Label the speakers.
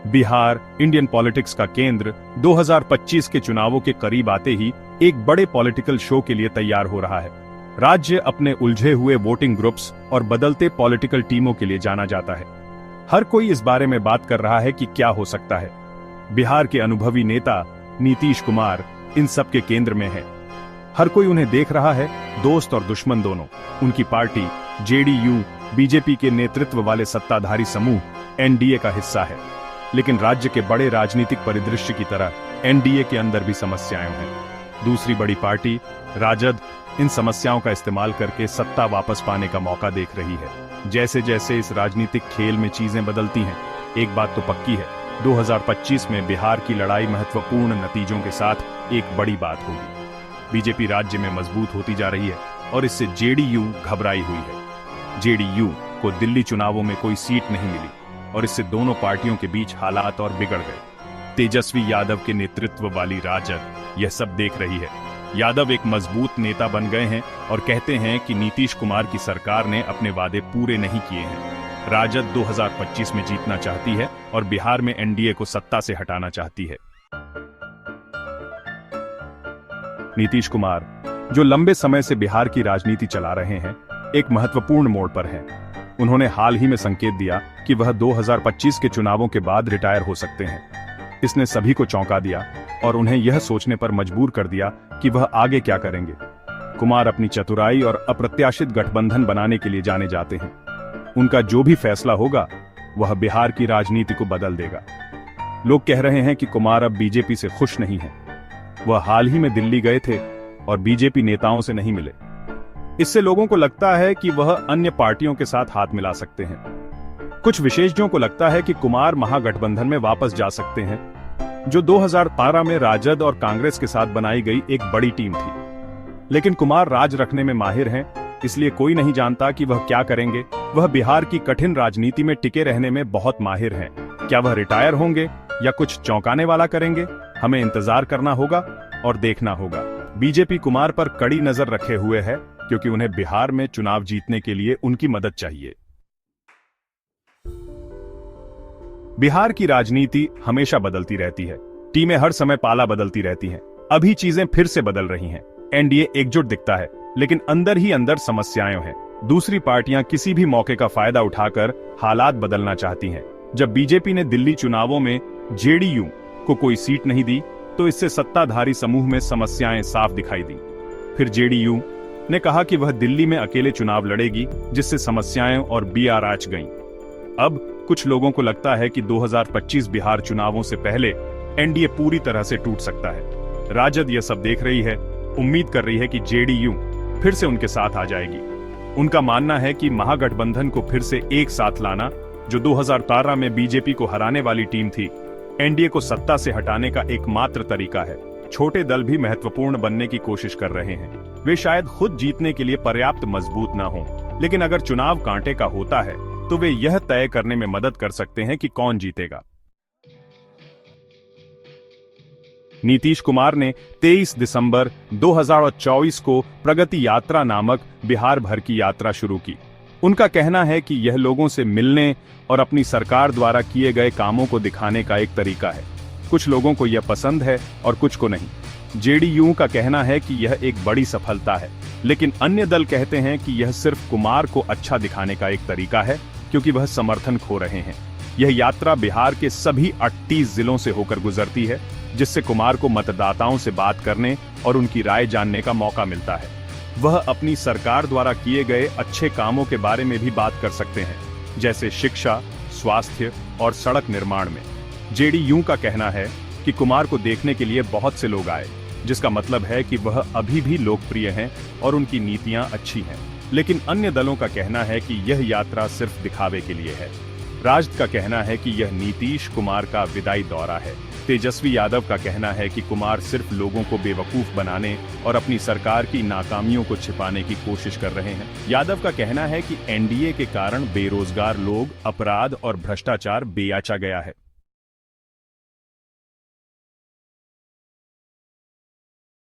Speaker 1: Bihar Indian politics का केंद्र 2025 के चुनावों के करीब आते ही एक बड़े पॉलिटिकल शो के लिए तैयार हो रहा है। राज्य अपने उलझे हुए वोटिंग ग्रुप्स और बदलते पॉलिटिकल टीमों के लिए जाना जाता है। हर कोई इस बारे में बात कर रहा है कि क्या हो सकता है। बिहार के अनुभवी नेता नीतीश कुमार इन सब के केंद्र में है। हर कोई उन्हें देख रहा है, दोस्त और दुश्मन दोनों। उनकी पार्टी जेडीयू बीजेपी के नेतृत्व वाले सत्ताधारी समूह एनडीए का हिस्सा है। लेकिन राज्य के बड़े राजनीतिक परिदृश्य की तरह एनडीए के अंदर भी समस्याएं हैं। दूसरी बड़ी पार्टी राजद इन समस्याओं का इस्तेमाल करके सत्ता वापस पाने का मौका देख रही है। जैसे जैसे इस राजनीतिक खेल में चीजें बदलती हैं, एक बात तो पक्की है, 2025 में बिहार की लड़ाई महत्वपूर्ण नतीजों के साथ एक बड़ी बात होगी। बीजेपी राज्य में मजबूत होती जा रही है और इससे जेडीयू घबराई हुई है। जेडीयू को दिल्ली चुनावों में कोई सीट नहीं मिली और इससे दोनों पार्टियों के बीच हालात और बिगड़ गए। तेजस्वी यादव के नेतृत्व वाली राजद यह सब देख रही है। यादव एक मजबूत नेता बन गए हैं और कहते हैं कि नीतीश कुमार की सरकार ने अपने वादे पूरे नहीं किए हैं। राजद 2025 में जीतना चाहती है और बिहार में एनडीए को सत्ता से हटाना चाहती है। नीतीश कुमार, जो लंबे समय से बिहार की राजनीति चला रहे हैं, एक महत्वपूर्ण मोड़ पर हैं। उन्होंने हाल ही में संकेत दिया कि वह 2025 के चुनावों के बाद रिटायर हो सकते हैं। इसने सभी को चौंका दिया और उन्हें यह सोचने पर मजबूर कर दिया कि वह आगे क्या करेंगे। कुमार अपनी चतुराई और अप्रत्याशित गठबंधन बनाने के लिए जाने जाते हैं। उनका जो भी फैसला होगा वह बिहार की राजनीति को बदल देगा। लोग कह रहे हैं कि कुमार अब बीजेपी से खुश नहीं है। वह हाल ही में दिल्ली गए थे और बीजेपी नेताओं से नहीं मिले। इससे लोगों को लगता है कि वह अन्य पार्टियों के साथ हाथ मिला सकते हैं। कुछ विशेषज्ञों को लगता है कि कुमार महागठबंधन में वापस जा सकते हैं, जो 2012 में राजद और कांग्रेस के साथ बनाई गई एक बड़ी टीम थी। लेकिन कुमार राज रखने में माहिर हैं, इसलिए कोई नहीं जानता कि वह क्या करेंगे। वह बिहार की कठिन राजनीति में टिके रहने में बहुत माहिर हैं। क्या वह रिटायर होंगे या कुछ चौंकाने वाला करेंगे, हमें इंतजार करना होगा और देखना होगा। बीजेपी कुमार पर कड़ी नजर रखे हुए है, क्योंकि उन्हें बिहार में चुनाव जीतने के लिए उनकी मदद चाहिए। बिहार की राजनीति हमेशा बदलती रहती है। टीमें हर समय पाला बदलती रहती हैं। अभी चीजें फिर से बदल रही हैं। एनडीए एकजुट दिखता है, लेकिन अंदर ही अंदर समस्याएं हैं। दूसरी पार्टियां किसी भी मौके का फायदा उठाकर हालात बदलना चाहती हैं। जब बीजेपी ने दिल्ली चुनावों में जेडीयू को कोई सीट नहीं दी, तो इससे सत्ताधारी समूह में समस्याएं साफ दिखाई दी। फिर जेडीयू ने कहा कि वह दिल्ली में अकेले चुनाव लड़ेगी, जिससे समस्याएं और बीआर आच गईं। अब कुछ लोगों को लगता है कि 2025 बिहार चुनावों से पहले एनडीए पूरी तरह से टूट सकता है। राजद यह सब देख रही है, उम्मीद कर रही है कि जेडीयू फिर से उनके साथ आ जाएगी। उनका मानना है कि महागठबंधन को फिर से एक साथ लाना, जो 2012 में बीजेपी को हराने वाली टीम थी, एनडीए को सत्ता से हटाने का एकमात्र तरीका है। छोटे दल भी महत्वपूर्ण बनने की कोशिश कर रहे हैं। वे शायद खुद जीतने के लिए पर्याप्त मजबूत ना हों, लेकिन अगर चुनाव कांटे का होता है तो वे यह तय करने में मदद कर सकते हैं कि कौन जीतेगा। नीतीश कुमार ने 23 दिसंबर 2024 को प्रगति यात्रा नामक बिहार भर की यात्रा शुरू की। उनका कहना है कि यह लोगों से मिलने और अपनी सरकार द्वारा किए गए कामों को दिखाने का एक तरीका है। कुछ लोगों को यह पसंद है और कुछ को नहीं। जेडीयू का कहना है कि यह एक बड़ी सफलता है, लेकिन अन्य दल कहते हैं कि यह सिर्फ कुमार को अच्छा दिखाने का एक तरीका है, क्योंकि वह समर्थन खो रहे हैं। यह यात्रा बिहार के सभी 38 जिलों से होकर गुजरती है, जिससे कुमार को मतदाताओं से बात करने और उनकी राय जानने का मौका मिलता है। वह अपनी सरकार द्वारा किए गए अच्छे कामों के बारे में भी बात कर सकते हैं, जैसे शिक्षा, स्वास्थ्य और सड़क निर्माण में। जेडीयू का कहना है कि कुमार को देखने के लिए बहुत से लोग आए, जिसका मतलब है कि वह अभी भी लोकप्रिय हैं और उनकी नीतियां अच्छी हैं। लेकिन अन्य दलों का कहना है कि यह यात्रा सिर्फ दिखावे के लिए है। राजद का कहना है कि यह नीतीश कुमार का विदाई दौरा है। तेजस्वी यादव का कहना है कि कुमार सिर्फ लोगों को बेवकूफ बनाने और अपनी सरकार की नाकामियों को छिपाने की कोशिश कर रहे हैं। यादव का कहना है कि एनडीए के कारण बेरोजगार लोग, अपराध और भ्रष्टाचार बेआचा गया है।